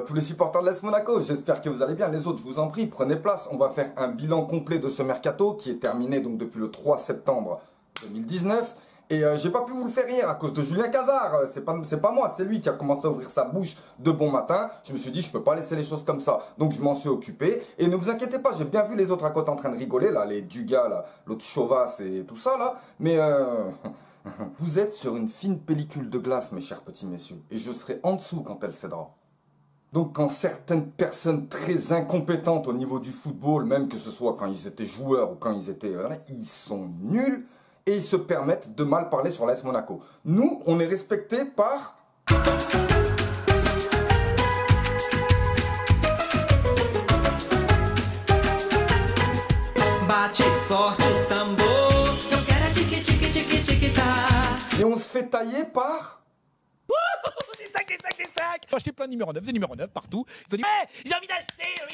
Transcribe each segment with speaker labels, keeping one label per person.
Speaker 1: tous les supporters de l'AS Monaco, j'espère que vous allez bien. Les autres, je vous en prie, prenez place. On va faire un bilan complet de ce mercato qui est terminé donc depuis le 3 septembre 2019. Et j'ai pas pi vous le faire hier à cause de Julien Cazard. C'est pas moi, c'est lui qui a commencé à ouvrir sa bouche de bon matin. Je me suis dit, je peux pas laisser les choses comme ça. Donc je m'en suis occupé. Et ne vous inquiétez pas, j'ai bien vu les autres à côté en train de rigoler, là, les Dugas, là, l'autre Chauvas et tout ça, là. Mais vous êtes sur une fine pellicule de glace, mes chers petits messieurs. Et je serai en dessous quand elle cédera. Donc quand certaines personnes très incompétentes au niveau du football, même que ce soit quand ils étaient joueurs ou quand ils étaient... ils sont nuls et ils se permettent de mal parler sur l'AS Monaco. Nous, on est respectés par...
Speaker 2: Bate forte o tambor, eu quero a tique tique tique tique tá.
Speaker 1: Et on se fait tailler par...
Speaker 3: J'ai acheté plein de numéro 9, des numéros 9 partout. Ils ont dit hey, j'ai envie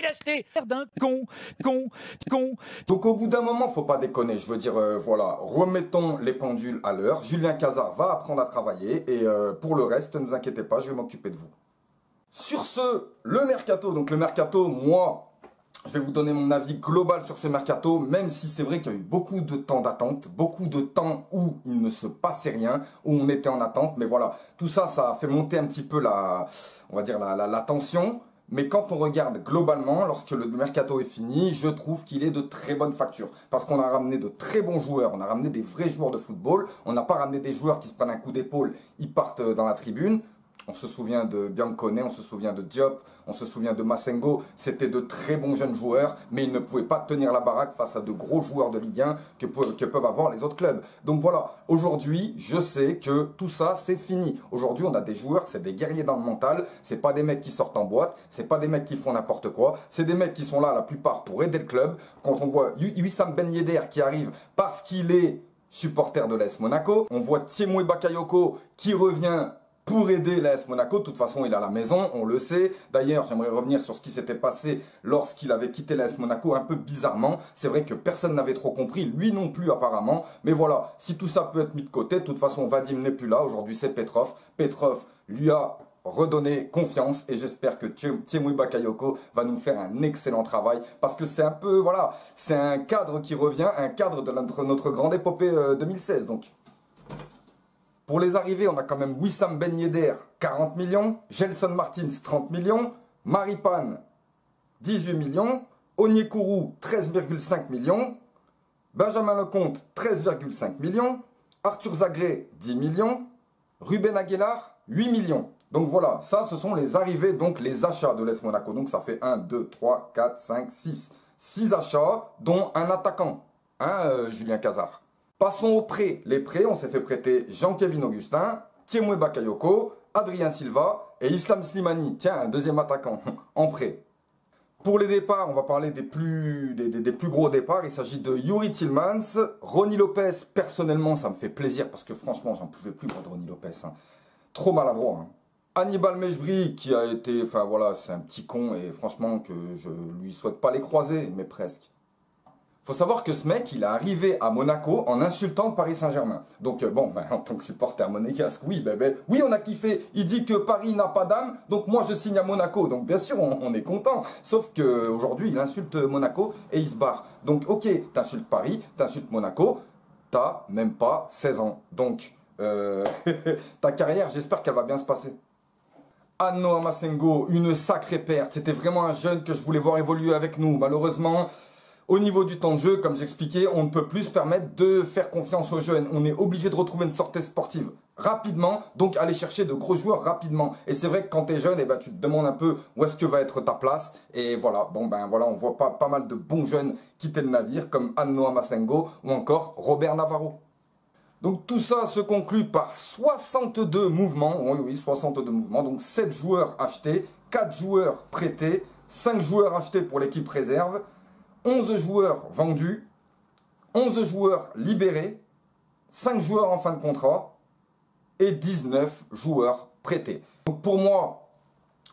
Speaker 3: d'acheter d'un con.
Speaker 1: Donc au bout d'un moment, faut pas déconner. Je veux dire, voilà, remettons les pendules à l'heure. Julien Cazard va apprendre à travailler. Et pour le reste, ne vous inquiétez pas, je vais m'occuper de vous. Sur ce, le mercato. Donc le mercato, moi... Je vais vous donner mon avis global sur ce mercato, même si c'est vrai qu'il y a eu beaucoup de temps d'attente, beaucoup de temps où il ne se passait rien, où on était en attente. Mais voilà, tout ça, ça a fait monter un petit peu on va dire la tension. Mais quand on regarde globalement, lorsque le mercato est fini, je trouve qu'il est de très bonne facture. Parce qu'on a ramené de très bons joueurs, on a ramené des vrais joueurs de football. On n'a pas ramené des joueurs qui se prennent un coup d'épaule, ils partent dans la tribune. On se souvient de Biancone, on se souvient de Diop, on se souvient de Massengo. C'était de très bons jeunes joueurs, mais ils ne pouvaient pas tenir la baraque face à de gros joueurs de Ligue 1 que peuvent avoir les autres clubs. Donc voilà, aujourd'hui, je sais que tout ça, c'est fini. Aujourd'hui, on a des joueurs, c'est des guerriers dans le mental. C'est pas des mecs qui sortent en boîte, c'est pas des mecs qui font n'importe quoi. C'est des mecs qui sont là, la plupart, pour aider le club. Quand on voit Wissam Ben Yedder qui arrive parce qu'il est supporter de l'AS Monaco, on voit Tiemoué Bakayoko qui revient pour aider l'AS Monaco. De toute façon, il est à la maison, on le sait. D'ailleurs, j'aimerais revenir sur ce qui s'était passé lorsqu'il avait quitté l'AS Monaco un peu bizarrement. C'est vrai que personne n'avait trop compris, lui non plus apparemment. Mais voilà, si tout ça peut être mis de côté, de toute façon, Vadim n'est plus là. Aujourd'hui, c'est Petrov. Petrov lui a redonné confiance et j'espère que Tiemoué Bakayoko va nous faire un excellent travail parce que c'est un peu, voilà, c'est un cadre qui revient, un cadre de notre grande épopée 2016. Donc... Pour les arrivées, on a quand même Wissam Ben Yedder, 40 millions, Gelson Martins, 30 millions, Maripane, 18 millions, Onyekuru, 13,5 millions, Benjamin Lecomte, 13,5 millions, Arthur Zagré, 10 millions, Ruben Aguilar, 8 millions. Donc voilà, ça ce sont les arrivées, donc les achats de l'AS Monaco. Donc ça fait 1, 2, 3, 4, 5, 6. 6 achats, dont un attaquant, Julien Cazard. Passons aux prêts. Les prêts, on s'est fait prêter Jean-Kevin Augustin, Tiemoué Bakayoko, Adrien Silva et Islam Slimani. Tiens, un deuxième attaquant en prêt. Pour les départs, on va parler des plus gros départs. Il s'agit de Youri Tillmans, Ronny Lopez. Personnellement, ça me fait plaisir parce que franchement, j'en pouvais plus de Ronny Lopez. Trop maladroit. Hannibal Mejbri qui a été... Enfin voilà, c'est un petit con et franchement que je lui souhaite pas les croiser, mais presque. Faut savoir que ce mec, il est arrivé à Monaco en insultant le Paris Saint-Germain. Donc bon, en tant que supporter monégasque, oui, oui, on a kiffé. Il dit que Paris n'a pas d'âme, donc moi je signe à Monaco. Donc bien sûr, on est content. Sauf qu'aujourd'hui, il insulte Monaco et il se barre. Donc ok, t'insultes Paris, t'insultes Monaco, t'as même pas 16 ans. Donc ta carrière, j'espère qu'elle va bien se passer. Anno Amasengo, une sacrée perte. C'était vraiment un jeune que je voulais voir évoluer avec nous. Malheureusement... Au niveau du temps de jeu, comme j'expliquais, on ne peut plus se permettre de faire confiance aux jeunes. On est obligé de retrouver une sortie sportive rapidement, donc aller chercher de gros joueurs rapidement. Et c'est vrai que quand tu es jeune, tu te demandes un peu où est-ce que va être ta place. Et voilà, voilà, on voit pas mal de bons jeunes quitter le navire, comme Anno Amasengo ou encore Robert Navarro. Donc tout ça se conclut par 62 mouvements, oui, 62 mouvements, donc 7 joueurs achetés, 4 joueurs prêtés, 5 joueurs achetés pour l'équipe réserve, 11 joueurs vendus, 11 joueurs libérés, 5 joueurs en fin de contrat et 19 joueurs prêtés. Donc pour moi,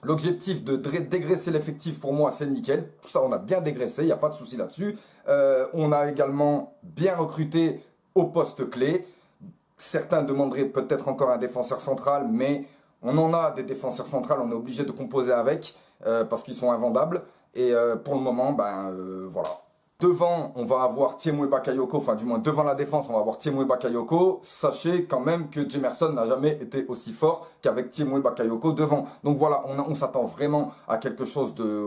Speaker 1: l'objectif de dégraisser l'effectif, pour moi, c'est nickel. Tout ça, on a bien dégraissé, il n'y a pas de souci là-dessus. On a également bien recruté au poste clé. Certains demanderaient peut-être encore un défenseur central, mais on en a des défenseurs centrales, on est obligé de composer avec. parce qu'ils sont invendables. Et pour le moment, voilà. Devant, on va avoir Tiémoué Bakayoko, enfin du moins devant la défense, on va avoir Tiémoué Bakayoko. Sachez quand même que Jemerson n'a jamais été aussi fort qu'avec Tiémoué Bakayoko devant. Donc voilà, on s'attend vraiment à quelque chose de...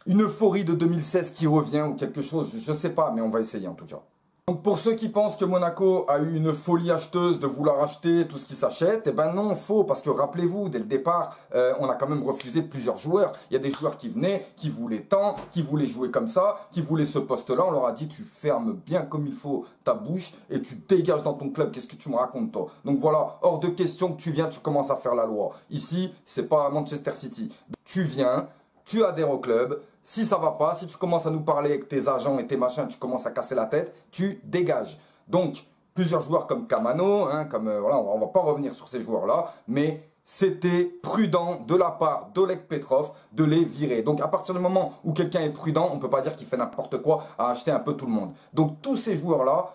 Speaker 1: une euphorie de 2016 qui revient ou quelque chose, je sais pas, mais on va essayer en tout cas. Donc pour ceux qui pensent que Monaco a eu une folie acheteuse de vouloir acheter tout ce qui s'achète, eh ben non, faux, parce que rappelez-vous, dès le départ, on a quand même refusé plusieurs joueurs. Il y a des joueurs qui venaient, qui voulaient tant, qui voulaient jouer comme ça, qui voulaient ce poste-là. On leur a dit, tu fermes bien comme il faut ta bouche et tu dégages dans ton club. Qu'est-ce que tu me racontes, toi? Donc voilà, hors de question que tu viens, tu commences à faire la loi. Ici, c'est pas Manchester City. Tu viens, tu adhères au club. Si ça va pas, si tu commences à nous parler avec tes agents et tes machins, tu commences à casser la tête, tu dégages. Donc, plusieurs joueurs comme Kamano, voilà, on va pas revenir sur ces joueurs-là, mais c'était prudent de la part d'Oleg Petrov de les virer. Donc, à partir du moment où quelqu'un est prudent, on peut pas dire qu'il fait n'importe quoi à acheter un peu tout le monde. Donc, tous ces joueurs-là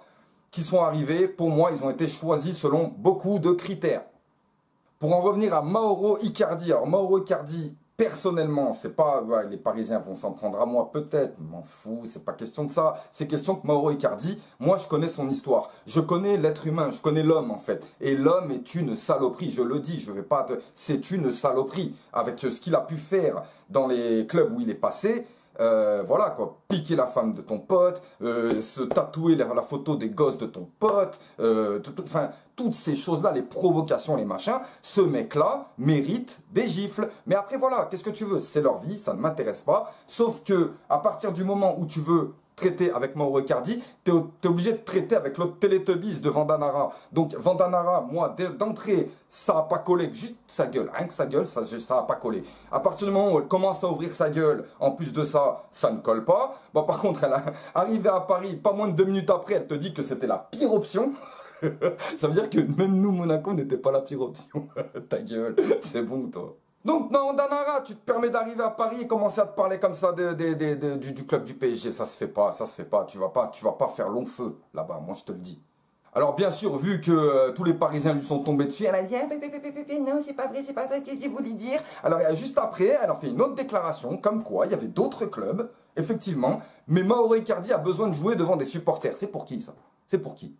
Speaker 1: qui sont arrivés, pour moi, ils ont été choisis selon beaucoup de critères. Pour en revenir à Mauro Icardi, alors Mauro Icardi, personnellement, c'est pas, ouais, les Parisiens vont s'en prendre à moi peut-être, m'en fous, c'est pas question de ça. C'est question que Mauro Icardi, moi je connais son histoire. Je connais l'être humain, je connais l'homme en fait. Et l'homme est une saloperie, je le dis, je vais pas te... C'est une saloperie. Avec ce qu'il a pu faire dans les clubs où il est passé, voilà quoi, piquer la femme de ton pote, se tatouer la photo des gosses de ton pote, enfin, toutes ces choses-là, les provocations, les machins, ce mec-là mérite des gifles. Mais après voilà, qu'est-ce que tu veux? C'est leur vie, ça ne m'intéresse pas. Sauf que à partir du moment où tu veux traiter avec Mauro Icardi, tu es obligé de traiter avec l'autre Teletubbies de Vandanara. Donc Vandanara, moi, d'entrée, ça n'a pas collé, juste sa gueule, rien que sa gueule, ça n'a pas collé. À partir du moment où elle commence à ouvrir sa gueule, en plus de ça, ça ne colle pas. Bon, par contre, elle est arrivée à Paris, pas moins de 2 minutes après, elle te dit que c'était la pire option. Ça veut dire que même nous, Monaco, n'était pas la pire option. Ta gueule, c'est bon toi. Donc, non, Danara, tu te permets d'arriver à Paris et commencer à te parler comme ça du club du PSG. Ça se fait pas, ça se fait pas. Tu vas pas faire long feu là-bas, moi je te le dis. Alors, bien sûr, vu que tous les Parisiens lui sont tombés dessus, elle a dit non, c'est pas vrai, c'est pas ça que j'ai voulu dire. Alors, juste après, elle a fait une autre déclaration, comme quoi il y avait d'autres clubs, effectivement, mais Mauro Icardi a besoin de jouer devant des supporters. C'est pour qui ça? C'est pour qui?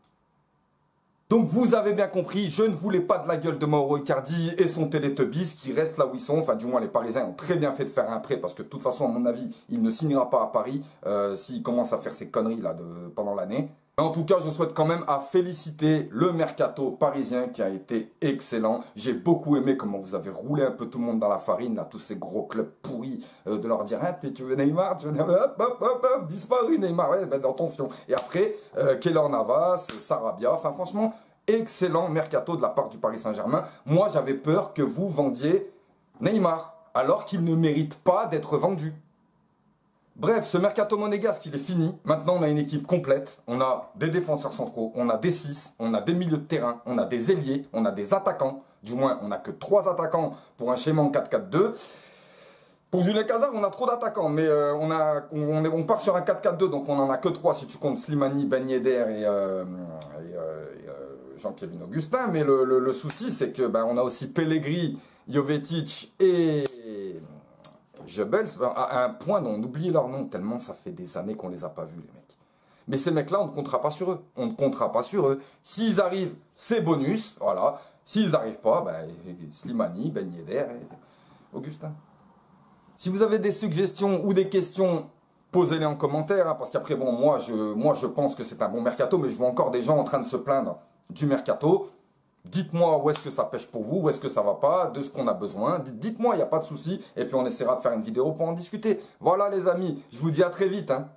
Speaker 1: Donc vous avez bien compris, je ne voulais pas de la gueule de Mauro Icardi et son Teletubbies qui restent là où ils sont. Enfin du moins les Parisiens ont très bien fait de faire un prêt parce que de toute façon à mon avis il ne signera pas à Paris s'il commence à faire ces conneries là pendant l'année. En tout cas je souhaite quand même à féliciter le mercato parisien qui a été excellent. J'ai beaucoup aimé comment vous avez roulé un peu tout le monde dans la farine, là, tous ces gros clubs pourris, de leur dire hein, tu veux Neymar, tu veux Neymar, hop, disparu Neymar, ouais, dans ton fion. Et après, Keylor Navas, Sarabia, enfin franchement, excellent mercato de la part du Paris Saint-Germain. Moi j'avais peur que vous vendiez Neymar, alors qu'il ne mérite pas d'être vendu. Bref, ce mercato monégasque, il est fini. Maintenant, on a une équipe complète. On a des défenseurs centraux, on a des 6, on a des milieux de terrain, on a des ailiers, on a des attaquants. Du moins, on n'a que 3 attaquants pour un schéma en 4-4-2. Pour Julien Cazard, on a trop d'attaquants, mais on part sur un 4-4-2, donc on n'en a que 3 si tu comptes Slimani, Ben Yedder et Jean-Kévin Augustin. Mais le souci, c'est que on a aussi Pellegrini, Jovetic et Jebels, à un point dont on oublie leur nom, tellement ça fait des années qu'on les a pas vus, les mecs. Mais ces mecs-là, on ne comptera pas sur eux. On ne comptera pas sur eux. S'ils arrivent, c'est bonus, voilà. S'ils n'arrivent pas, Slimani, Ben Yedder et Augustin. Si vous avez des suggestions ou des questions, posez-les en commentaire, hein, parce qu'après, bon, moi je pense que c'est un bon mercato, mais je vois encore des gens en train de se plaindre du mercato. Dites-moi où est-ce que ça pêche pour vous, où est-ce que ça va pas, de ce qu'on a besoin. Dites-moi, il n'y a pas de souci, et puis on essaiera de faire une vidéo pour en discuter. Voilà les amis, je vous dis à très vite. Hein.